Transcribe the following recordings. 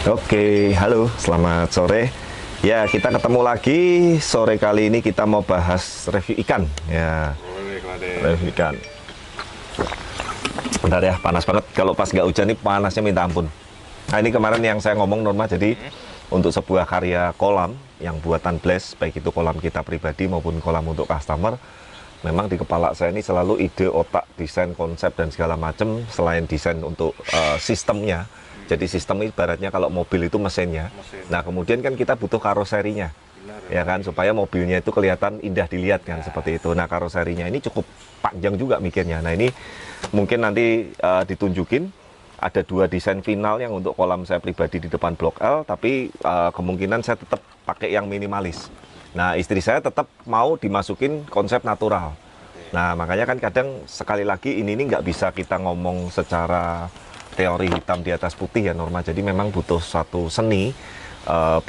Oke, halo, selamat sore. Ya, kita ketemu lagi sore kali ini kita mau bahas review ikan. Ya, Boleh, Klade. review ikan. Bentar ya, panas banget. Kalau pas nggak hujan nih panasnya minta ampun. Nah, ini kemarin yang saya ngomong Norma, jadi untuk sebuah karya kolam yang buatan Blast, baik itu kolam kita pribadi maupun kolam untuk customer, memang di kepala saya ini selalu ide, otak, desain, konsep, dan segala macam selain desain untuk sistemnya. Jadi sistem ibaratnya kalau mobil itu mesinnya. Nah, kemudian kan kita butuh karoserinya. Ya kan, supaya mobilnya itu kelihatan indah dilihat kan, seperti itu. Nah, karoserinya ini cukup panjang juga mikirnya. Nah, ini mungkin nanti ditunjukin ada dua desain final yang untuk kolam saya pribadi di depan Blok L, tapi kemungkinan saya tetap pakai yang minimalis. Nah, istri saya tetap mau dimasukin konsep natural. Nah, makanya kan kadang sekali lagi ini nggak bisa kita ngomong secara teori hitam di atas putih ya Norma. Jadi memang butuh satu seni,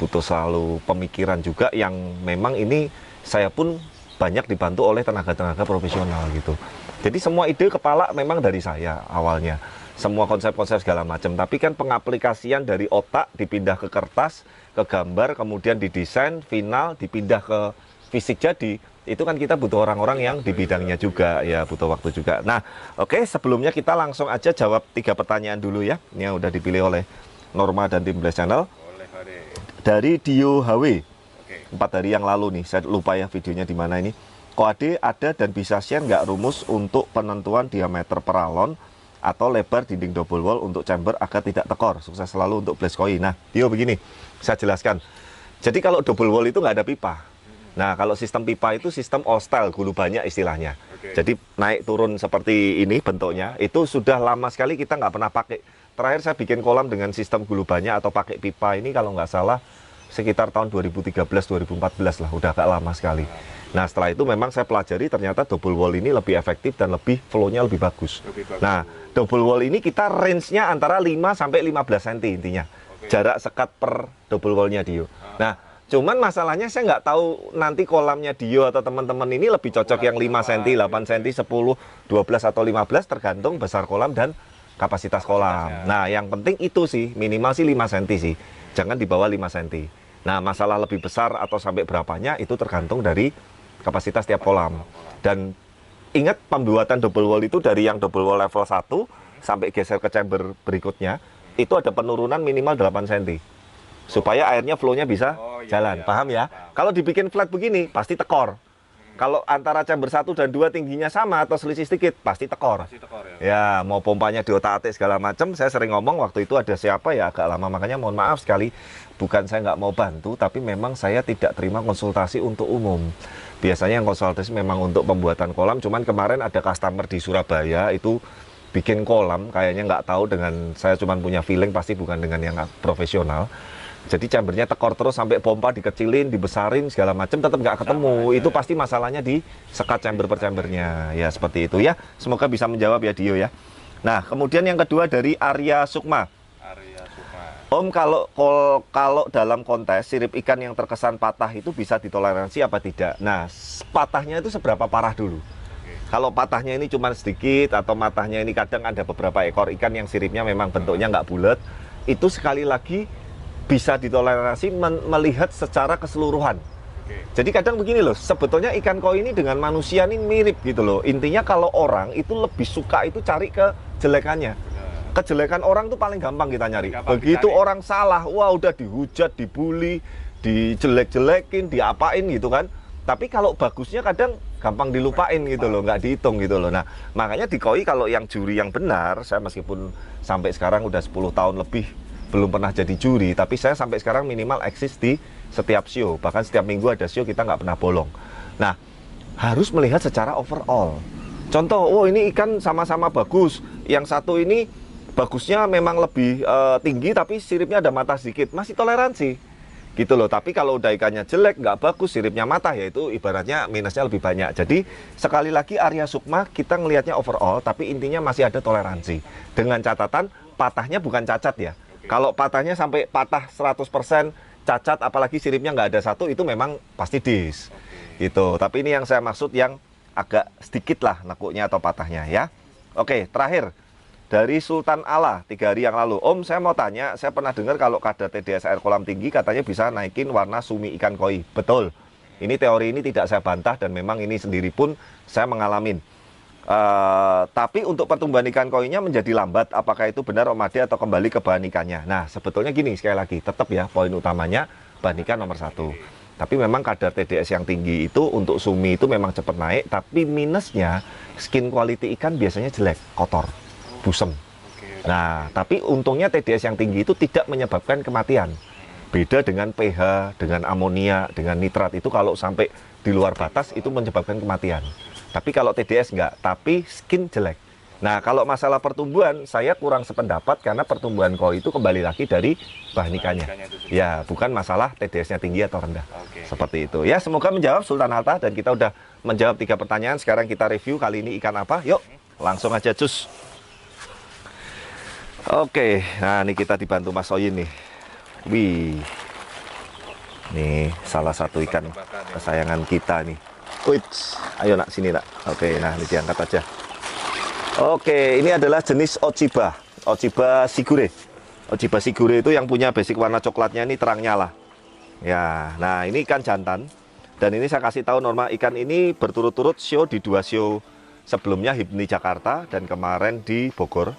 butuh selalu pemikiran juga yang memang ini saya pun banyak dibantu oleh tenaga-tenaga profesional gitu. Jadi semua ide kepala memang dari saya awalnya. Semua konsep-konsep segala macam. Tapi kan pengaplikasian dari otak dipindah ke kertas, ke gambar, kemudian didesain, final, dipindah ke fisik jadi. Itu kan kita butuh orang-orang yang di bidangnya juga, ya butuh waktu juga. Nah, oke, sebelumnya kita langsung aja jawab 3 pertanyaan dulu ya. Ini yang udah dipilih oleh Norma dan tim Blast Channel. Boleh, Klade. Dari Dio HW, Oke. 4 hari yang lalu nih, saya lupa ya videonya di mana ini. Koade ada dan bisa share nggak rumus untuk penentuan diameter peralon atau lebar dinding double wall untuk chamber agar tidak tekor. Sukses selalu untuk Blast Koi. Nah, Dio begini, saya jelaskan. Jadi kalau double wall itu nggak ada pipa. Nah, kalau sistem pipa itu sistem all style, gulu banyak istilahnya. Oke. Jadi naik turun seperti ini bentuknya, itu sudah lama sekali kita nggak pernah pakai. Terakhir saya bikin kolam dengan sistem gulu banyak atau pakai pipa ini kalau nggak salah sekitar tahun 2013-2014 lah, udah agak lama sekali. Nah, setelah itu memang saya pelajari ternyata double wall ini lebih efektif dan lebih flow-nya lebih bagus. Lebih bagus. Nah, double wall ini kita range-nya antara 5 sampai 15 cm intinya. Oke. Jarak sekat per double wall-nya Dio. Nah, cuman masalahnya saya nggak tahu nanti kolamnya Dio atau teman-teman ini lebih cocok yang 5 cm, 8 cm, 10, 12 atau 15 tergantung besar kolam dan kapasitas kolam. Nah, yang penting itu sih minimal sih 5 cm sih. Jangan di bawah 5 cm. Nah, masalah lebih besar atau sampai berapanya itu tergantung dari kapasitas tiap kolam. Dan ingat pembuatan double wall itu dari yang double wall level 1 sampai geser ke chamber berikutnya itu ada penurunan minimal 8 cm. Supaya airnya flow-nya bisa jalan, paham ya? Kalau dibikin flat begini, pasti tekor. Kalau antara chamber 1 dan 2 tingginya sama atau selisih sedikit, pasti tekor. Masih tekor ya. Ya, mau pompanya diotak-atik segala macam, saya sering ngomong waktu itu ada siapa ya agak lama, makanya mohon maaf sekali. Bukan saya nggak mau bantu, tapi memang saya tidak terima konsultasi untuk umum. Biasanya yang konsultasi memang untuk pembuatan kolam, cuman kemarin ada customer di Surabaya, itu bikin kolam, kayaknya nggak tahu dengan, saya cuman punya feeling, pasti bukan dengan yang profesional. Jadi chambernya tekor terus sampai pompa dikecilin, dibesarin segala macam tetap nggak ketemu. Itu pasti masalahnya di sekat chamber per chambernya. Ya seperti itu ya. Semoga bisa menjawab ya Dio ya. Nah kemudian yang kedua dari Arya Sukma. Arya Sukma. Om, kalau dalam kontes sirip ikan yang terkesan patah itu bisa ditoleransi apa tidak? Nah patahnya itu seberapa parah dulu? Kalau patahnya ini cuma sedikit atau matahnya ini kadang ada beberapa ekor ikan yang siripnya memang bentuknya nggak bulat, itu sekali lagi bisa ditoleransi melihat secara keseluruhan. Oke. Jadi kadang begini loh, sebetulnya ikan koi ini dengan manusia ini mirip gitu loh. Intinya kalau orang itu lebih suka itu cari kejelekannya. Kejelekan orang tuh paling gampang kita nyari. Gampang Begitu dicari. orang salah, wah udah dihujat, dibully, dijelek-jelekin, diapain gitu kan. Tapi kalau bagusnya kadang gampang dilupain gitu loh, nggak dihitung gitu loh. Nah, makanya di koi kalau yang juri yang benar, saya meskipun sampai sekarang udah 10 tahun lebih belum pernah jadi juri, tapi saya sampai sekarang minimal eksis di setiap show, bahkan setiap minggu ada show kita nggak pernah bolong. Nah, harus melihat secara overall. Contoh, oh ini ikan sama-sama bagus, yang satu ini bagusnya memang lebih tinggi, tapi siripnya ada mata sedikit, masih toleransi, gitu loh. Tapi kalau udah ikannya jelek, nggak bagus, siripnya mata, ya itu ibaratnya minusnya lebih banyak. Jadi sekali lagi Arya Sukma kita ngelihatnya overall, tapi intinya masih ada toleransi. Dengan catatan patahnya bukan cacat ya. Kalau patahnya sampai patah 100% cacat, apalagi siripnya nggak ada satu, itu memang pasti dis. Gitu. Tapi ini yang saya maksud yang agak sedikit lah nekuknya atau patahnya ya. Oke, terakhir. dari Sultan Allah 3 hari yang lalu. Om, saya mau tanya, saya pernah dengar kalau kadar TDS air kolam tinggi katanya bisa naikin warna sumi ikan koi. Betul. Ini teori ini tidak saya bantah dan memang ini sendiri pun saya mengalami. Tapi untuk pertumbuhan ikan koinya menjadi lambat. Apakah itu benar Om Ade atau kembali ke bahan ikannya? Nah, sebetulnya gini sekali lagi, tetap ya poin utamanya bahan ikan nomor 1. Tapi memang kadar TDS yang tinggi itu untuk sumi itu memang cepat naik. Tapi minusnya skin quality ikan biasanya jelek, kotor, busem. Nah, tapi untungnya TDS yang tinggi itu tidak menyebabkan kematian. Beda dengan pH, dengan amonia, dengan nitrat itu kalau sampai di luar batas itu menyebabkan kematian. Tapi kalau TDS enggak, tapi skin jelek. Nah, kalau masalah pertumbuhan, saya kurang sependapat karena pertumbuhan koi itu kembali lagi dari bahan ikannya. Ya, bukan masalah TDS-nya tinggi atau rendah. Seperti itu. Ya, semoga menjawab Sultan Alta dan kita udah menjawab 3 pertanyaan. Sekarang kita review kali ini ikan apa. Yuk, langsung aja cus. Oke, nah ini kita dibantu Mas Oyin nih. Wih, nih salah satu ikan kesayangan kita nih. Wih, ayo nak sini nak. Oke, nah ini diangkat aja. Oke, ini adalah jenis Ochiba, Ochiba Sigure. Ochiba Sigure itu yang punya basic warna coklatnya ini terang nyala. Ya, nah ini ikan jantan. Dan ini saya kasih tahu norma ikan ini berturut-turut show di 2 show sebelumnya, HIPNI Jakarta dan kemarin di Bogor.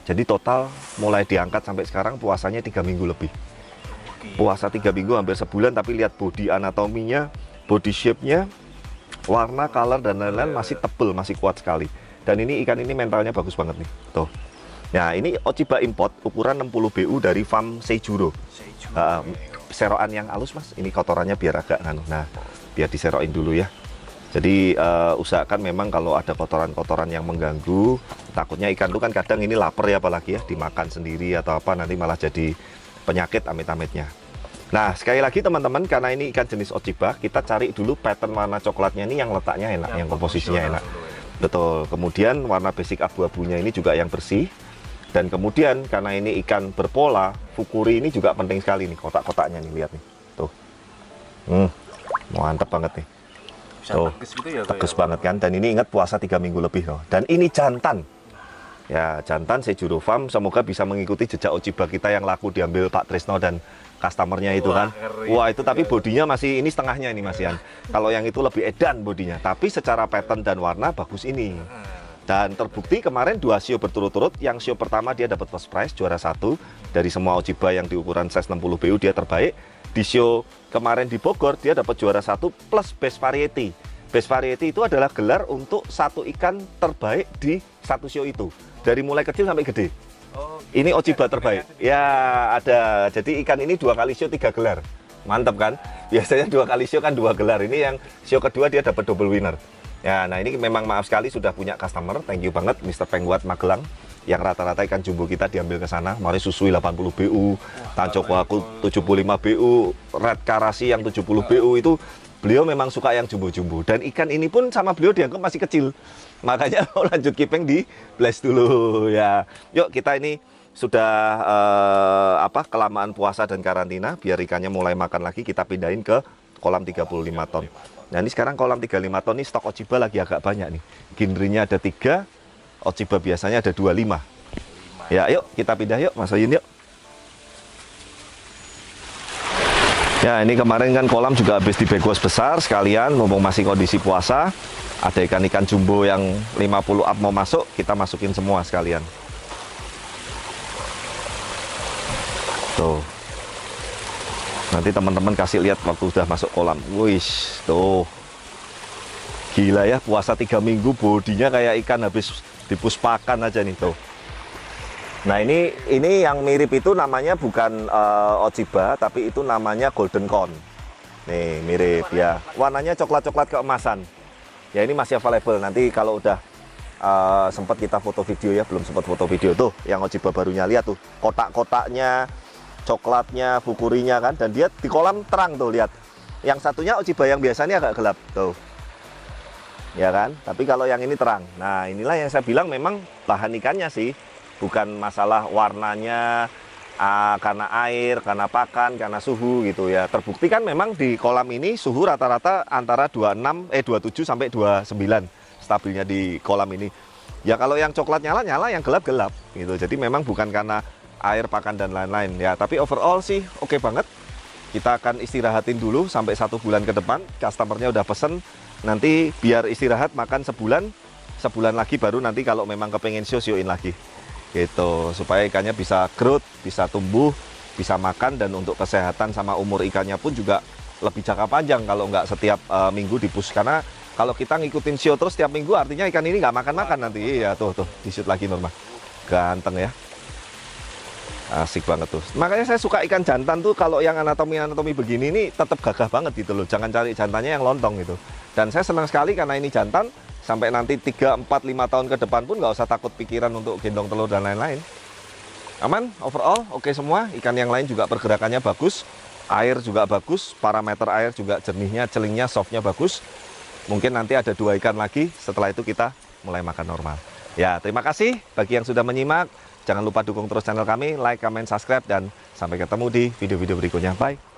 Jadi total mulai diangkat sampai sekarang puasanya 3 minggu lebih. Puasa 3 minggu hampir sebulan, tapi lihat body anatominya, body shape-nya, warna, color dan lain-lain masih tebel, masih kuat sekali. Dan ini ikan ini mentalnya bagus banget nih. Tuh. Nah, ini Ochiba import ukuran 60 BU dari farm Seijuro. Seroan yang halus, Mas. Ini kotorannya biar agak nah, biar diseroin dulu ya. Jadi usahakan memang kalau ada kotoran-kotoran yang mengganggu, takutnya ikan itu kan kadang ini lapar ya, apalagi ya dimakan sendiri atau apa, nanti malah jadi penyakit amit-amitnya. Nah, sekali lagi teman-teman, karena ini ikan jenis Ochiba, kita cari dulu pattern warna coklatnya ini yang letaknya enak, yang komposisinya enak. Betul. Kemudian warna basic abu-abunya ini juga yang bersih. Dan kemudian karena ini ikan berpola, fukuri ini juga penting sekali nih, kotak-kotaknya nih, lihat nih. Tuh. Mantap banget nih. Tuh, tegas banget kan. Dan ini ingat puasa 3 minggu lebih loh. Dan ini jantan. Ya, jantan Seijuro Farm, semoga bisa mengikuti jejak Ochiba kita yang laku diambil Pak Trisno dan customernya itu kan. Wah, itu tapi bodinya masih ini setengahnya ini Mas Yan. Kalau yang itu lebih edan bodinya, tapi secara pattern dan warna bagus ini. Dan terbukti kemarin 2 show berturut-turut. Yang show pertama dia dapat first prize, juara 1 dari semua Ochiba yang di ukuran size 60 BU dia terbaik. Di show kemarin di Bogor dia dapat juara 1 plus best variety. Best variety itu adalah gelar untuk satu ikan terbaik di satu show itu. Dari mulai kecil sampai gede. Ini Ochiba terbaik. Ya, ada. Jadi ikan ini 2 kali show 3 gelar. Mantap kan? Biasanya 2 kali show kan 2 gelar. Ini yang show kedua dia dapat double winner. Ya, nah ini memang maaf sekali sudah punya customer. Thank you banget Mr. Pengguat Magelang. Yang rata-rata ikan jumbo kita diambil ke sana. Mari Susui 80 BU, Tancokwaku 75 BU, Red Karasi yang 70 BU itu beliau memang suka yang jumbo-jumbo. Dan ikan ini pun sama beliau dianggap masih kecil. Makanya mau lanjut keeping di blast dulu ya. Yuk kita ini sudah kelamaan puasa dan karantina, biar ikannya mulai makan lagi, kita pindahin ke kolam 35 ton. Nah ini sekarang kolam 35 ton ini stok Ochiba lagi agak banyak nih. Ginrinya ada 3, Ochiba biasanya ada 25. Ya yuk kita pindah yuk Mas Oyun yuk. Ya ini kemarin kan kolam juga habis dibegos besar sekalian, mumpung masih kondisi puasa. Ada ikan-ikan jumbo yang 50 up mau masuk, kita masukin semua sekalian. Tuh. Nanti teman-teman kasih lihat waktu sudah masuk kolam. Wih, tuh. Gila ya, puasa 3 minggu bodinya kayak ikan habis dipuspakan aja nih tuh. Nah ini yang mirip itu namanya bukan Ochiba, tapi itu namanya Golden Con. Nih mirip ya, warnanya coklat-coklat keemasan. Ya ini masih available, nanti kalau udah sempat kita foto video ya, belum sempat foto video tuh, yang Ochiba barunya lihat tuh, kotak-kotaknya, coklatnya, fukurinya kan, dan dia di kolam terang tuh lihat. Yang satunya Ochiba yang biasanya agak gelap tuh. Ya kan, tapi kalau yang ini terang. Nah inilah yang saya bilang memang bahan ikannya sih, bukan masalah warnanya, karena air, karena pakan, karena suhu gitu ya. Terbukti kan memang di kolam ini suhu rata-rata antara 27 sampai 29 stabilnya di kolam ini. Ya kalau yang coklat nyala, yang gelap gitu. Jadi memang bukan karena air, pakan dan lain-lain ya. Tapi overall sih oke banget. Kita akan istirahatin dulu sampai 1 bulan ke depan. Customernya udah pesen, nanti biar istirahat makan sebulan lagi baru nanti kalau memang kepengen show-in lagi. Gitu, supaya ikannya bisa growth, bisa tumbuh, bisa makan, dan untuk kesehatan sama umur ikannya pun juga lebih jangka panjang kalau nggak setiap minggu di-push. Karena kalau kita ngikutin show terus setiap minggu artinya ikan ini nggak makan-makan nanti. Iya tuh, di-shoot lagi Norma. Ganteng ya. Asik banget tuh. Makanya saya suka ikan jantan tuh kalau yang anatomi begini ini tetap gagah banget gitu loh. Jangan cari jantannya yang lontong gitu. Dan saya senang sekali karena ini jantan, sampai nanti 3, 4, 5 tahun ke depan pun nggak usah takut pikiran untuk gendong telur dan lain-lain. Aman, overall oke semua. Ikan yang lain juga pergerakannya bagus. Air juga bagus, parameter air juga jernihnya, celingnya, softnya bagus. Mungkin nanti ada 2 ikan lagi, setelah itu kita mulai makan normal. Ya, terima kasih bagi yang sudah menyimak. Jangan lupa dukung terus channel kami, like, comment, subscribe, dan sampai ketemu di video-video berikutnya. Bye!